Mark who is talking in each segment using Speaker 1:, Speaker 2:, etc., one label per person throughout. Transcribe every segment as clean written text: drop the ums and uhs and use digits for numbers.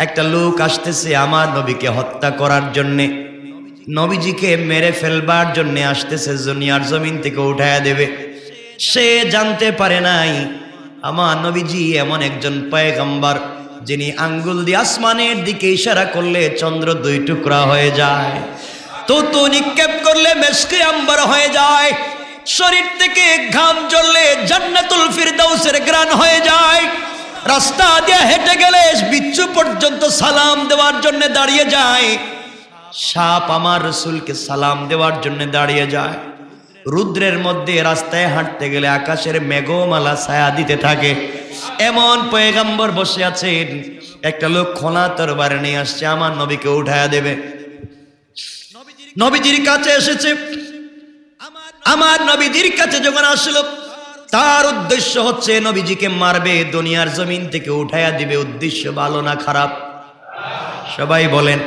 Speaker 1: একটা লোক আসতেছে আমার নবীকে হত্যা করার জন্যে, নবীজিকে মেরে ফেলবার জন্যে আসতেছে, দুনিয়ার জমিন থেকে উঠায়া দেবে। সে জানতে পারে নাই আমার নবীজি এমন একজন পয়গম্বর যিনি আঙ্গুল দিয়ে আসমানের দিকে ইশারা করলে চন্দ্র দুই টুকরা হয়ে যায়, তো নিক্ষেপ করলে মেশকে আম্বার হয়ে যায়, শরীর থেকে ঘাম ঝরলে জান্নাতুল ফিরদাউসের গ্রান হয়ে যায়, রাস্তা দিয়ে হেঁটে গেলে বিচ্ছু পর্যন্ত সালাম দেওয়ার জন্য দাঁড়িয়ে যায়, সাপ আমার রসুলকে সালাম দেওয়ার জন্য দাঁড়িয়ে যায়, রুদ্রের মধ্যে রাস্তায় হাঁটতে গেলে আকাশের মেঘমালা ছায়া দিতে থাকে। এমন পয়গম্বর বসে আছেন, একটা লোক খোলা তরবারি নিয়ে আসছে আমার নবীকে উঠায়া দেবে। নবীজির কাছে এসেছে, আমার নবীজির কাছে যখন আসলো তার উদ্দেশ্য হচ্ছে নবীজিকে মারবে, দুনিয়ার জমিন থেকে উঠায়া দিবে। উদ্দেশ্য ভালো না খারাপ? সবাই বলেন।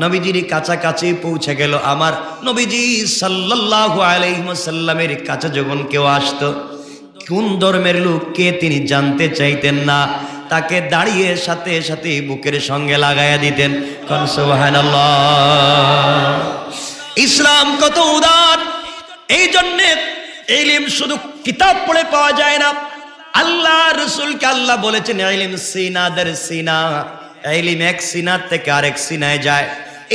Speaker 1: নবীজির কাছাকাছি পৌঁছে গেল। আমার নবীজি সাল্লাল্লাহু আলাইহি ওয়াসাল্লামের কাছে যখন কেউ আসতো, কোন ধর্মের লোক কে তিনি জানতে চাইতেন না, তাকে দাঁড়িয়ে সাথে সাথে বুকের সঙ্গে লাগাইয়া দিতেন। কোন সুবহানাল্লাহ। ইসলাম কত উদার! এই জন্যে ইলম শুধু কিতাব পড়ে পাওয়া যায় না। আল্লাহ রাসূলকে আল্লাহ বলেছেন ইলম সিনা দের সিনা, ইলম এক সিনা থেকে আরেক সিনায় যায়।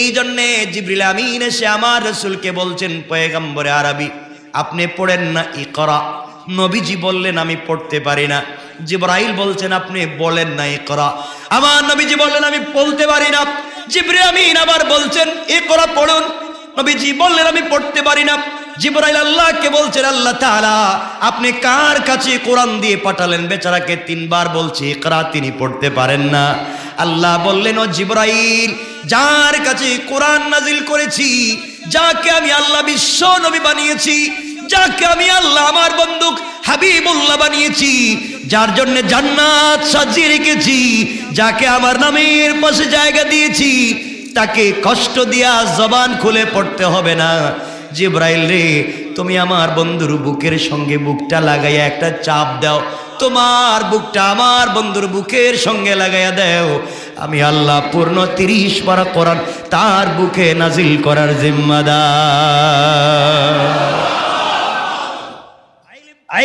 Speaker 1: এই জন্যে জিবরিল আমিন এসে আমার রাসূলকে বলছেন, পয়গম্বরে আরবি আপনি পড়েন না ইকরা। নবীজি বললেন আমি পড়তে পারি না। জিবরাইল বলছেন আপনি বলেন না ইকরা। আমার নবীজি বললেন আমি বলতে পারি না। জিবরিল আমিন আবার বলছেন ইকরা পড়ুন। নবীজি বললেন আমি পড়তে পারি না। জিবরাইল আল্লাহকে বলছেন আল্লাহ তাআলা আপনি কার কাছে কোরআন দিয়ে পাঠালেন? বেচারাকে তিনবার বলছি ইকরা, তিনি পড়তে পারেন না। আল্লাহ বললেন ও জিবরাইল, যার কাছে কোরআন নাজিল করেছি, যাকে আমি আল্লাহ বিশ্ব নবী বানিয়েছি, যাকে আমি আল্লাহ আমার বন্ধু হাবিবুল্লাহ বানিয়েছি, যার জন্য জান্নাত সাজিয়ে রেখেছি, যাকে আমার নামের পাশে জায়গা দিয়েছি, তাকে কষ্ট দিয়া জবান খুলে পড়তে হবে না। জিবরাইল রে, তুমি আমার বন্ধুর বুকের সঙ্গে বুকটা লাগাইয়া একটা চাপ দাও, তোমার বুকটা আমার বন্ধুর বুকের সঙ্গে লাগাইয়া দাও, আমি আল্লাহ পূর্ণ 30 পারা কোরআন তার বুকে নাজিল করার জিম্মাদার।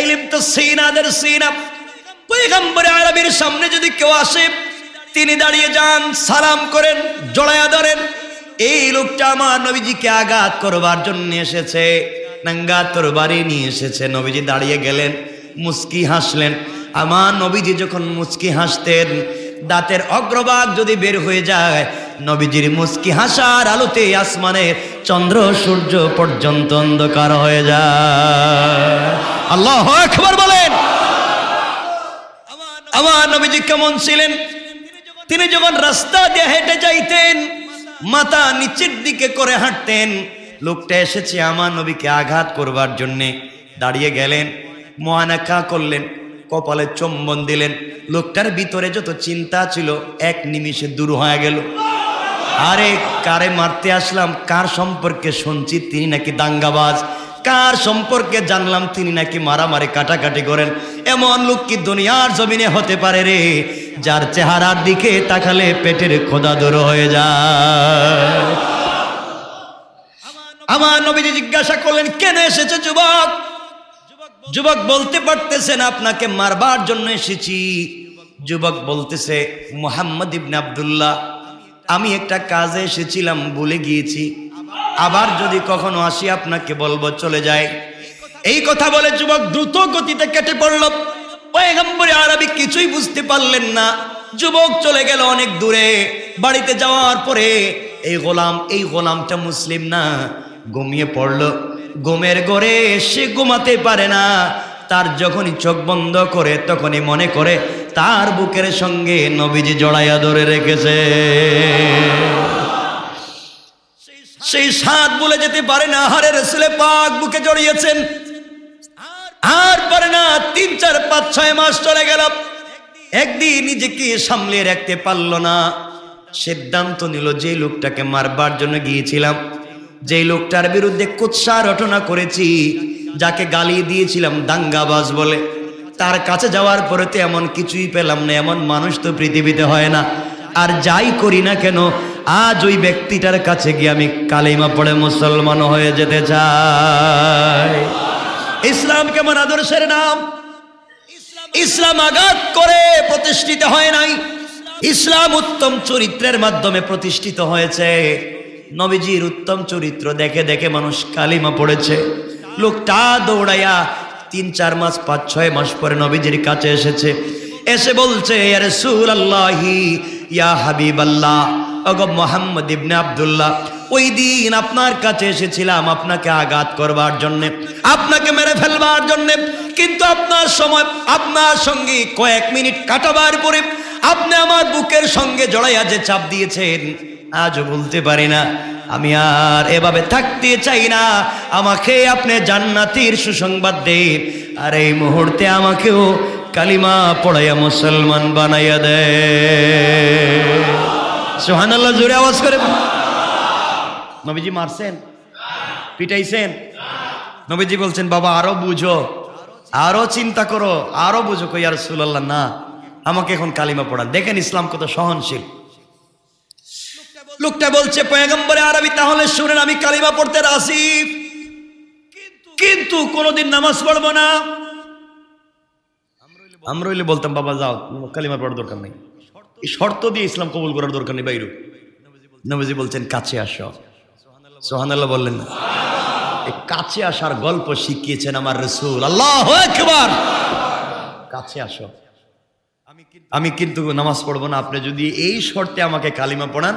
Speaker 1: ইলম তো সিনাদের সিনা। পয়গম্বর আরবির সামনে যদি কেউ আসে, তিনি দাঁড়িয়ে যান, সালাম করেন, জড়ায়া ধরেন। এই লোকটা আমার নবীজিকে আঘাত করবার জন্য এসেছে, নাঙ্গা তরবারি নিয়ে এসেছে। নবীজি দাঁড়িয়ে গেলেন, মুস্কি হাসলেন। আমার নবীজি যখন মুস্কি হাসতেন, দাঁতের অগ্রভাগ যদি বের হয়ে যায়, নবীজির মুস্কি হাসার আলোতে আসমানের চন্দ্র সূর্য পর্যন্ত অন্ধকার হয়ে যায়। আল্লাহু আকবার বলেন। আমার নবীজি কেমন ছিলেন? তিনি যখন রাস্তা দিয়ে হেঁটে যাইতেন, মাথা নিচের দিকে করে হাঁটতেন। লোকটা এসেছে আমার নবীকে আঘাত করবার জন্যে, দাঁড়িয়ে গেলেন, মুআনাকা করলেন, কপালে চুম্বন দিলেন। লোকটার ভিতরে যত চিন্তা ছিল এক নিমিষে দূর হয়ে গেল। আরে কারে মারতে আসলাম, কার সম্পর্কে শুনছি তিনি নাকি দাঙ্গাবাজ, কার সম্পর্কে জানলাম তিনি নাকি মারামারি কাটাকাটি করেন। এমন লোক কি দুনিয়ার জমিনে হতে পারে রে, যার চেহারার দিকে তাকালে পেটের খোদা দূর হয়ে যায়। আমার নবীজি জিজ্ঞাসা করলেন কেন এসেছে যুবক? যুবক বলতে পারতেছেন আপনাকে মারবার জন্য এসেছি। যুবক বলতেছে মুহাম্মদ ইবনে আব্দুল্লাহ, আমি একটা কাজে এসেছিলাম, ভুলে গিয়েছি, আবার যদি কখনো আসি আপনাকে বলবো, চলে যায়। এই কথা বলে যুবক দ্রুত গতিতে কেটে পড়ল। পয়গম্বর আরবি কিছুই বুঝতে পারলেন না। যুবক চলে গেল অনেক দূরে। বাড়িতে যাওয়ার পরে এই গোলামটা মুসলিম না, ঘুমিয়ে পড়ল। ঘুমের ঘরে সে ঘুমাতে পারে না। তার যখনই চোখ বন্ধ করে তখনই মনে করে তার বুকের সঙ্গে নবীজি জড়াইয়া ধরে রেখেছে। সেই সাত বলে যেতে পারে না, হারে রাসূলে পাক বুকে জড়িয়েছেন, আর পারে না। 3, 4, 5, 6 মাস চলে গেল। একদিন নিজেকে সামলে রাখতে পারল না। সিদ্ধান্ত নিল যে লোকটাকে মারবার জন্য গিয়েছিলাম, যে লোকটার বিরুদ্ধে কুৎসা রটনা করেছি, যাকে গালি দিয়েছিলাম দাঙ্গাবাজ বলে, তার কাছে যাওয়ার পরে তো এমন কিছুই পেলাম না। এমন মানুষ তো পৃথিবীতে হয় না। আর যাই করি না কেন আজ ওই ব্যক্তিটার কাছে গিয়ে আমি কালিমা পড়ে মুসলমান হয়ে যেতে চাই। ইসলাম কেমন আদর্শের নাম! ইসলাম আঘাত করে প্রতিষ্ঠিত হয় নাই, ইসলাম উত্তম চরিত্রের মাধ্যমে প্রতিষ্ঠিত হয়েছে। নবীজির উত্তম চরিত্র দেখে দেখে মানুষ কালিমা পড়েছে। লোকটা দৌড়াইয়া 3-4 মাস 5-6 মাস পরে নবীজির কাছে এসেছে, এসে বলছে, ইয়া রাসূলুল্লাহি ইয়া হাবিবাল্লাহ, ওগো মুহাম্মদ ইবনে আব্দুল্লাহ, ওই দিন আপনার কাছে এসেছিলাম আপনাকে আঘাত করবার জন্য, আপনাকে মেরে ফেলবার জন্য, কিন্তু আপনার সঙ্গে কয়েক মিনিট কাটাবার পরে আপনি আমার বুকের সঙ্গে জড়াইয়া যে চাপ দিয়েছেন, আজও বলতে পারি না। আমি আর এভাবে থাকতে চাই না, আমাকে আপনি জান্নাতের সুসংবাদ দেন, আর এই মুহূর্তে আমাকেও কালিমা পড়াইয়া মুসলমান বানাইয়া দে। সুবহানাল্লাহ, জোরে আওয়াজ করে। নবীজি মারছেন, পিটাইছেন? নবীজি বলছেন, বাবা আরো বুঝো, আরো চিন্তা করো, আরো বুঝো। কই, ইয়া রাসূলুল্লাহ না, আমাকে এখন কালিমা পড়ান। দেখেন ইসলাম কত সহনশীল। লোকটা বলছে, পয়গম্বরে আরবি, তাহলে শুনেন, আমি কালিমা পড়তে রাজি, কিন্তু কোনোদিন নামাজ পড়বো না। আমরা হইলে বলতাম, বাবা যাও, কালিমা পড়ার দরকার নেই, এই শর্ত দিয়ে ইসলাম কবুল করার দরকার নেই বাইরু। নবীজি বলছেন, কাছে আসো। সুবহানাল্লাহ বললেন না? এই কাছে আসার গল্প শিখিয়েছেন আমার রাসূল। আল্লাহু আকবার। কাছে আসো, আমি কিন্তু নামাজ পড়বো না, আপনি যদি এই শর্তে আমাকে কালিমা পড়ান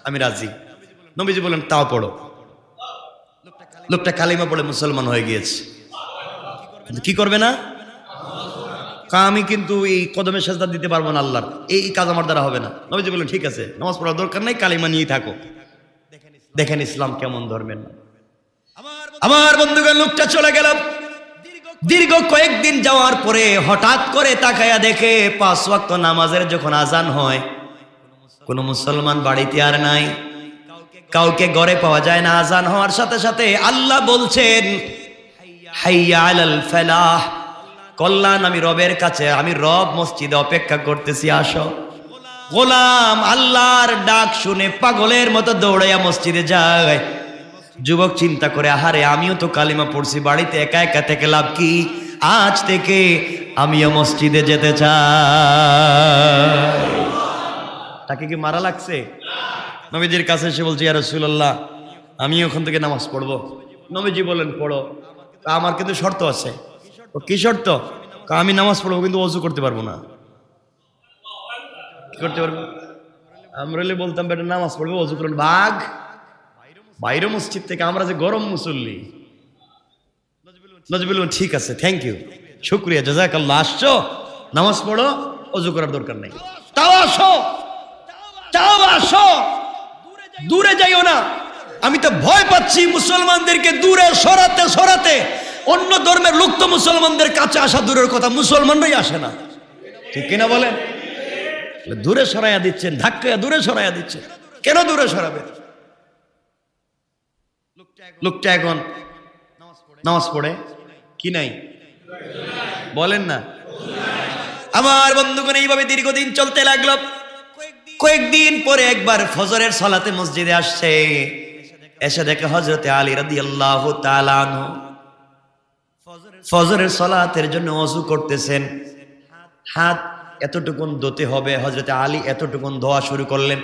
Speaker 1: আমি রাজি। নবীজি বলেন, তাও পড়ো। লোকটা কালিমা পড়ে মুসলমান হয়ে গিয়েছে। কি করবে না? আমি কিন্তু এই কদমে সেজদা দিতে পারবো না আল্লাহর, এই কাজ আমার দ্বারা হবে না। নবীজি বলেন, ঠিক আছে, নামাজ পড়ার দরকার নাই, কালিমা নিয়েই থাকো। দেখেন ইসলাম কেমন ধর্মের নাম। আমার বন্ধুগণ, লোকটা চলে গেল। দীর্ঘ কয়েকদিন যাওয়ার পরে হঠাৎ করে তাকায়া দেখে 5 ওয়াক্ত নামাজের যখন আজান হয়, কোন মুসলমান বাড়িতে আর নাই, কাউকে ঘরে পাওয়া যায় না। আজান হওয়ার সাথে সাথে আল্লাহ বলছেন, হাইয়া আলাল ফালাহ, কল্যাণ আমি রবের কাছে, আমি রব মসজিদে অপেক্ষা করতেছি, আসো। গোলাম আল্লাহর ডাক শুনে পাগলের মতো দৌড়াইয়া মসজিদে যায়। যুবক চিন্তা করে, আহারে আমিও তো কালিমা পড়ছি, বাড়িতে একা একা থেকে লাভ কি, আজ থেকে আমিও মসজিদে যেতে চাই। তাকে কি মারা লাগছে? নবীজির কাছে এসে বলছে, ইয়া রাসূলুল্লাহ, আমি ওখান থেকে নামাজ পড়বো। নবীজি বলেন, পড়ো। আমার কিন্তু শর্ত আছে। কি শর্ত? আমি নামাজ পড়বো কিন্তু ওযু করতে পারবো না। কি করতে পারবো? আমরা বলতাম, বেটা নামাজ পড়বো, ওযু করুন, ভাগ বাইরে মসজিদ থেকে, আমরা যে গরম মুসল্লি। নবী বললেন, ঠিক আছে, থ্যাংক ইউ, শুকরিয়া, জাযাকাল্লাহ, আসছো, নামাজ পড়ো, ওযু করার দরকার নেই। তাও আসো, তাও আসো, দূরে যাইও না। আমি তো ভয় পাচ্ছি মুসলমানদেরকে দূরে সরাতে সরাতে। অন্য ধর্মের লোক তো মুসলমানদের কাছে আসা দূরের কথা, মুসলমানরাই আসে না, ঠিক কিনা বলেন? দূরে সরাইয়া দিচ্ছেন, ধাক্কা দূরে সরাইয়া দিচ্ছেন। কেন দূরে সরাবে? লোকটা এখন নামাজ পড়ে কি নাই বলেন না? আমার বন্ধুগণ, এইভাবে দীর্ঘদিন চলতে লাগলো। কয়েকদিন পরে একবার ফজরের সালাতে মসজিদে আসছে, এসে দেখে হযরতে আলী রাদিয়াল্লাহু তাআলা আনহু ফজরের সালাতের জন্য ওযু করতেছেন। হাত এতটুকুন ধুতে হবে, হযরতে আলী এতটুকুন ধোয়া শুরু করলেন।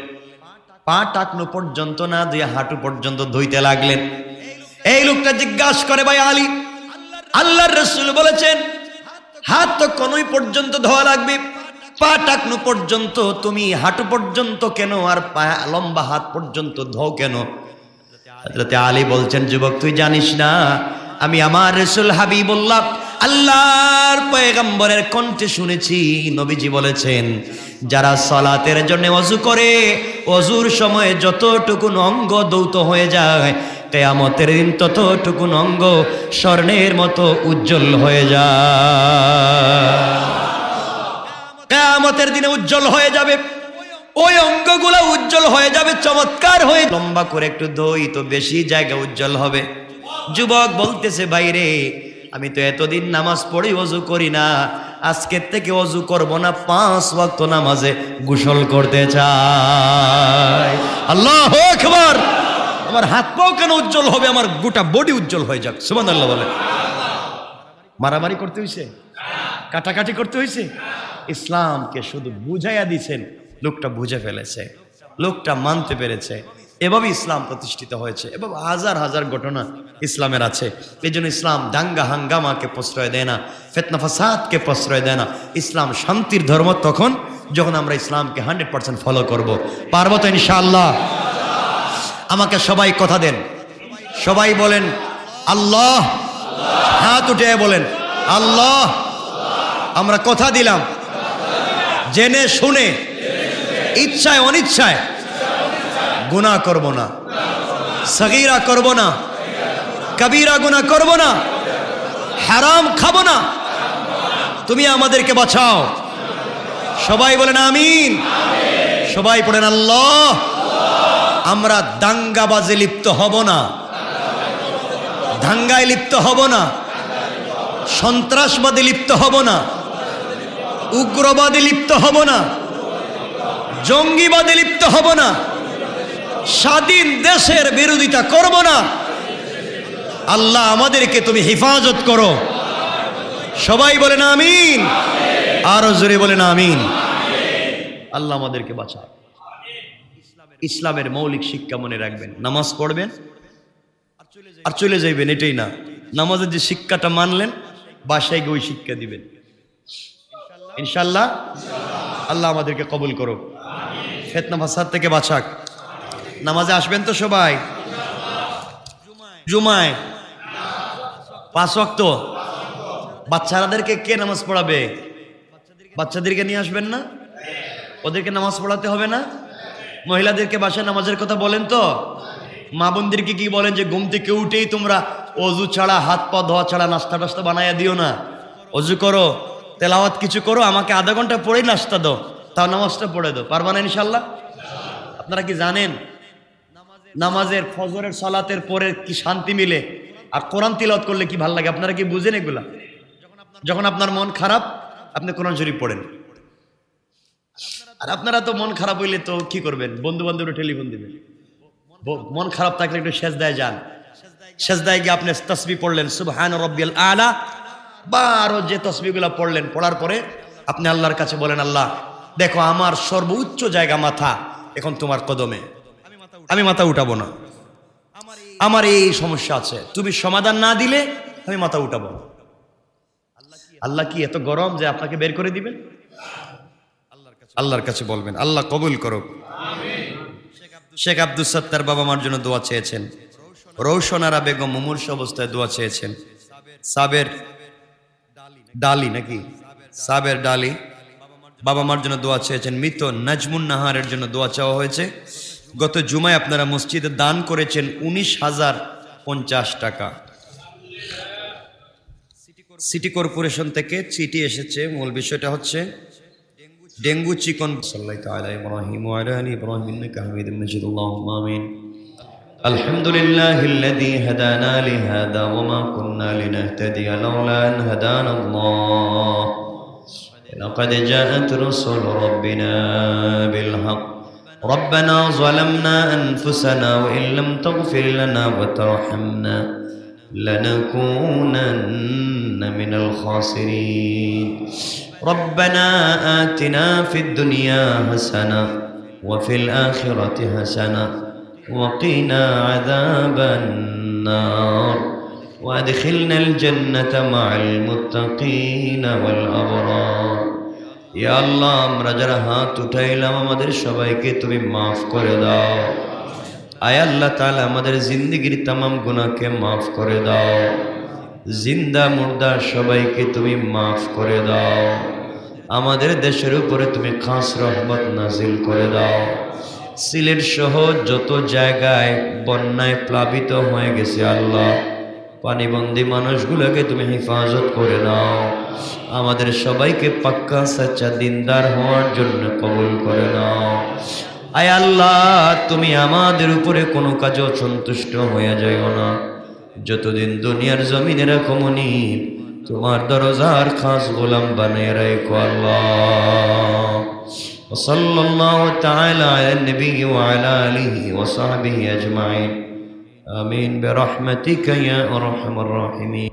Speaker 1: পা টাকনো পর্যন্ত না ধুয়ে হাঁটু পর্যন্ত ধুইতে লাগলেন। এই লোকটা জিজ্ঞাসা করে, ভাই আলী, আল্লাহর রাসূল বলেছেন হাত তো কোনই পর্যন্ত ধোয়া লাগবে, পা টাকনো পর্যন্ত, তুমি হাঁটু পর্যন্ত কেন আর পা লম্বা হাত পর্যন্ত ধোও কেন? হযরতে আলী বলছেন, যুবক তুই জানিস না, আমি আমার রাসূল হাবিবুল্লাহ আল্লাহর পয়গম্বরের কণ্ঠে শুনেছি, নবীজি বলেছেন যারা সালাতের জন্য ওযু করে, ওযুর সময় যতটুকুন অঙ্গ ধৌত হয়ে যায়, কিয়ামতের দিন ততটুকুন অঙ্গ স্বর্ণের মতো উজ্জ্বল হয়ে যায়। কিয়ামতের দিনে উজ্জ্বল হয়ে যাবে, ওই অঙ্গগুলো উজ্জ্বল হয়ে যাবে, চমৎকার হয়ে। লম্বা করে একটু ধুই তো বেশি জায়গা উজ্জ্বল হবে। যুবক বলতেছে, বাইরে আমি তো এতদিন নামাজ পড়ি ওযু করি না, আজকের থেকে ওযু করব না, 5 ওয়াক্ত নামাজে গোসল করতে চাই। আল্লাহু আকবার। আমার হাত পাও কেন উজ্জ্বল হবে, আমার গোটা বডি উজ্জ্বল হয়ে যাক। সুবহানাল্লাহ বলে। মারামারি করতে হইছে, কাটাকাটি করতে হইছে। ইসলামকে শুধু বুঝাইয়া দিছেন, লোকটা বুঝে ফেলেছে, লোকটা মানতে পেরেছে। এভাবে ইসলাম প্রতিষ্ঠিত হয়েছে। এভাবে হাজার হাজার ঘটনা ইসলামের আছে। এই জন্য ইসলাম দাঙ্গা হাঙ্গামাকে প্রশ্রয় দেয় না, ফিতনা ফাসাদকে প্রশ্রয় দেয় না। ইসলাম শান্তির ধর্ম তখন যখন আমরা ইসলামকে 100% ফলো করব। পারবো তো ইনশাআল্লাহ? আমাকে সবাই কথা দেন, সবাই বলেন আল্লাহ। হাত উঠে বলেন আল্লাহ। আমরা কথা দিলাম, জেনে শুনে ইচ্ছায় অনিচ্ছায় গুনাহ করব না, সগীরা করব না, কবিরা গুনাহ করব না, হারাম খাবো না। তুমি আমাদেরকে বাঁচাও। সবাই বলেন আমিন। সবাই পড়েন আল্লাহ। আমরা দাঙ্গাবাজে লিপ্ত হব না, দাঙ্গায় লিপ্ত হব না, সন্ত্রাসবাদে লিপ্ত হব না, উগ্রবাদে লিপ্ত হব না, জঙ্গিবাদে লিপ্ত হব না, স্বাধীন দেশের বিরোধিতা করব না। আল্লাহ আমাদেরকে তুমি হেফাজত করো। সবাই বলেন আমিন। আরো জোরে বলেন আমিন। আল্লাহ আমাদেরকে বাঁচাও। ইসলামের মৌলিক শিক্ষা মনে রাখবেন, নামাজ পড়বেন আর চলে যাইবেন, এটাই না। নামাজের যে শিক্ষাটা মানলেন, বাসায় গিয়ে ওই শিক্ষা দিবেন ইনশাআল্লাহ। আল্লাহ আমাদেরকে কবুল করো, ফিতনা ফাসাদ থেকে বাঁচাক। নামাজে আসবেন তো সবাই? জুমায় 5 ওয়াক্ত। বাচ্চাদেরকে কে নামাজ পড়াবে? বাচ্চাদেরকে নিয়ে আসবেন না? ওদেরকে নামাজ পড়াতে হবে না? মহিলাদেরকে বাসায় নামাজের কথা বলেন তো? মা বোনদেরকে কি বলেন যে ঘুম থেকে উঠেই তোমরা অজু ছাড়া, হাত পা ধোয়া ছাড়া নাস্তা টাস্তা বানাইয়া দিও না, অজু করো, তেলাওয়াত কিছু করো, আমাকে আধা ঘন্টা পরেই নাস্তা দাও, তাও নামাজটা পড়ে দাও। পারবা না ইনশাল্লাহ? আপনারা কি জানেন নামাজের ফজরের সালাতের পরে কি শান্তি মিলে, আর কোরআন তিলাওয়াত করলে কি ভালো লাগে? আপনারা কি বুঝেন এগুলা? যখন আপনার মন খারাপ, আপনি কোরআন শরীফ পড়েন। আর আপনারা তো মন খারাপ হইলে তো কি করবেন? বন্ধু বান্ধবরা টেলিফোন দিবেন। মন খারাপ থাকলে একটু সেজদায় যান, সেজদায় গিয়ে আপনি তাসবিহ পড়লেন সুবহান রাব্বিয়াল আলা, বা আরো যে তাসবিহগুলো পড়লেন, পড়ার পরে আপনি আল্লাহর কাছে বলেন, আল্লাহ দেখো আমার সর্বোচ্চ জায়গা মাথা, এখন তোমার কদমে, আমি মাথা উঠাবো না, আমার এই সমস্যা আছে, তুমি সমাধান না দিলে আমি মাথা উঠাবো না। আল্লাহ কি এত গরম যে আপনাকে বের করে দিবেন? আল্লাহর কাছে বলবেন, আল্লাহ কবুল করো। শেখ আব্দুল সত্তার বাবা মার জন্য দোয়া চেয়েছেন। রৌশনারা বেগম মুমূর্ষ অবস্থায় দোয়া চেয়েছেন। সাবের ডালি নাকি সাবের ডালি বাবা মার জন্য দোয়া চেয়েছেন। মৃত নাজমুন নাহারের জন্য দোয়া চাওয়া হয়েছে। গত জুমায় আপনারা মসজিদে দান করেছেন 19,050 টাকা। সিটি কর্পোরেশন থেকে চিঠি এসেছে। মূল বিষয়টা হচ্ছে ডেঙ্গু চিকন। সাল্লাল্লাহু আলাইহি ইব্রাহিম ওয়া আলা আলি ইব্রাহিম ইন্নাকা হামিদুম মাজিদ। আল্লাহুম্মা আমিন। আলহামদুলিল্লাহিল্লাযী হাদানা লিহাদা ওয়া মা কুন্না লিনাহতাদিয়া লাওলা আন হাদানাল্লাহ। লাকাদ জাআত রাসূলু রাব্বিনা বিল হক। ربنا ظلمنا أنفسنا وإن لم تغفر لنا وترحمنا لنكونن من الخاسرين. ربنا آتنا في الدنيا حسنة وفي الآخرة حسنة وقنا عذاب النار وأدخلنا الجنة مع المتقين والأبرار. ইয়া আল্লাহ, আমরা যারা হাত উঠাইলাম আমাদের সবাইকে তুমি মাফ করে দাও। আয় আল্লাহ তাআলা আমাদের জিন্দেগির तमाम গুনাহকে মাফ করে দাও। জিন্দা মুর্দা সবাইকে তুমি মাফ করে দাও। আমাদের দেশের উপরে তুমি খাস রহমত নাজিল করে দাও। সিলেট সহ যত জায়গায় বন্যায় প্লাবিত হয়ে গেছে আল্লাহ, পানিবন্দী মানুষগুলোকে তুমি হেফাজত করে নাও। আমাদের সবাইকে পাক্কা সচ্চা দিনদার হওয়ার জন্য কবুল করে নাও। আয় আল্লাহ, তুমি আমাদের উপরে কোনো কাজে অসন্তুষ্ট হয়ে যাইও না। যতদিন দুনিয়ার জমিনে রাখো মুনিব, তোমার দরজার খাস গোলাম বানিয়ে রেখো আল্লাহ। وصلى الله تعالى على النبي وعلى آله وصحبه أجمعين آمين برحمتك يا أرحم الراحمين.